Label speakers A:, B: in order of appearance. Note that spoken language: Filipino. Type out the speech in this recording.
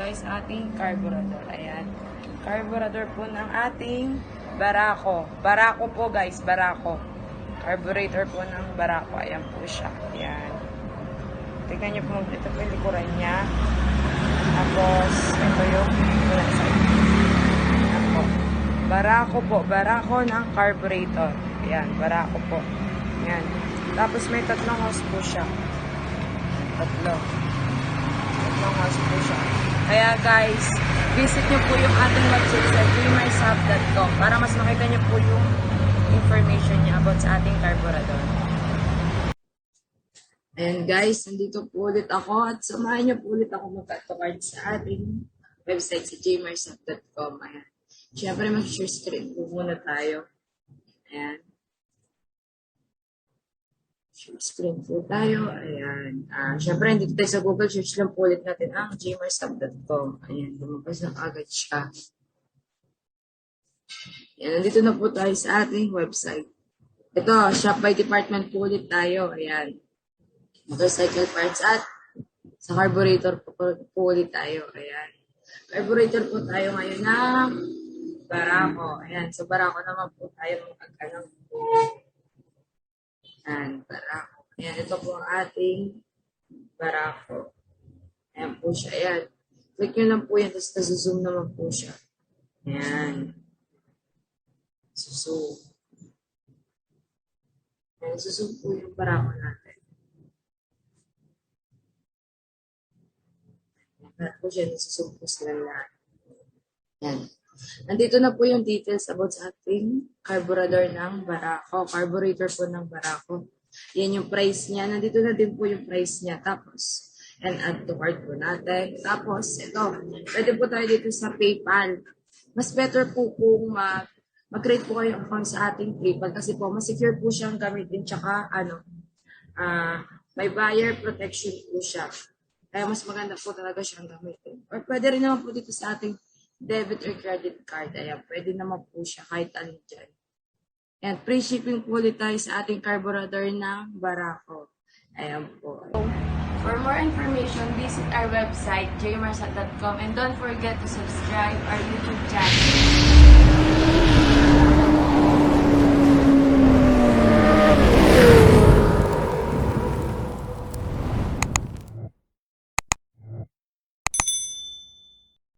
A: guys ating carburetor. Ayan. Carburetor po ng ating barako. Barako po guys, barako. Carburetor po ng barako. Ayan po siya. Ayan. Tignan nyo po, ito po yung likuran niya. Tapos, ito yung ayan po. Barako po. Barako ng carburetor. Ayan, barako po. Ayan. Tapos may tatlong hose po siya. Tatlong hose po siya. Kaya guys, visit nyo po yung ating website sa gmail.com para mas makita nyo po yung information niya about sa ating carburetor. Ayan guys, nandito po ulit ako at samahan nyo po ulit ako mag-card sa ating website sa gmail.com. Ayan. Siyempre mag-share screen po muna tayo. Ayan. Share screen po tayo. Ayan. Siyempre, dito tayo sa Google, search lang po ulit natin ang gmail.com. Ayan, lumabas na agad siya. Ayan, nandito na po tayo sa ating website. Ito, shop by department po ulit tayo. Ayan. Motorcycle parts at sa carburetor po ulit tayo. Ayan. Carburetor po tayo ngayon ng barako. Ayan, sa barako naman po tayo magkakalang po. Ayan, barako. Ayan, ito po ang ating barako. Ayan po siya. Ayan. Click nyo lang po yan, tapos zoom naman po siya. Ayan. Zoom. Ayan, zoom po yung barako natin. Ayan po siya, zoom po sila lahat. Ayan. Nandito na po yung details about sa ating carburetor ng barako. Carburetor po ng barako. Yan yung price niya. Nandito na din po yung price niya. Tapos, and add to cart po natin. Tapos, ito. Pwede po tayo dito sa PayPal. Mas better po kung mag-create po kayo account sa ating PayPal. Kasi po, mas secure po siyang gamitin. Tsaka, may buyer protection po siya. Kaya mas maganda po talaga siyang gamitin. Or pwede rin naman po dito sa ating debit or credit card. Ayan, pwede naman po siya kahit alin dyan. And free shipping po ulit tayo sa ating carburetor ng barako. Ayan po. For more information, visit our website, jmarsat.com, and don't forget to subscribe our YouTube channel.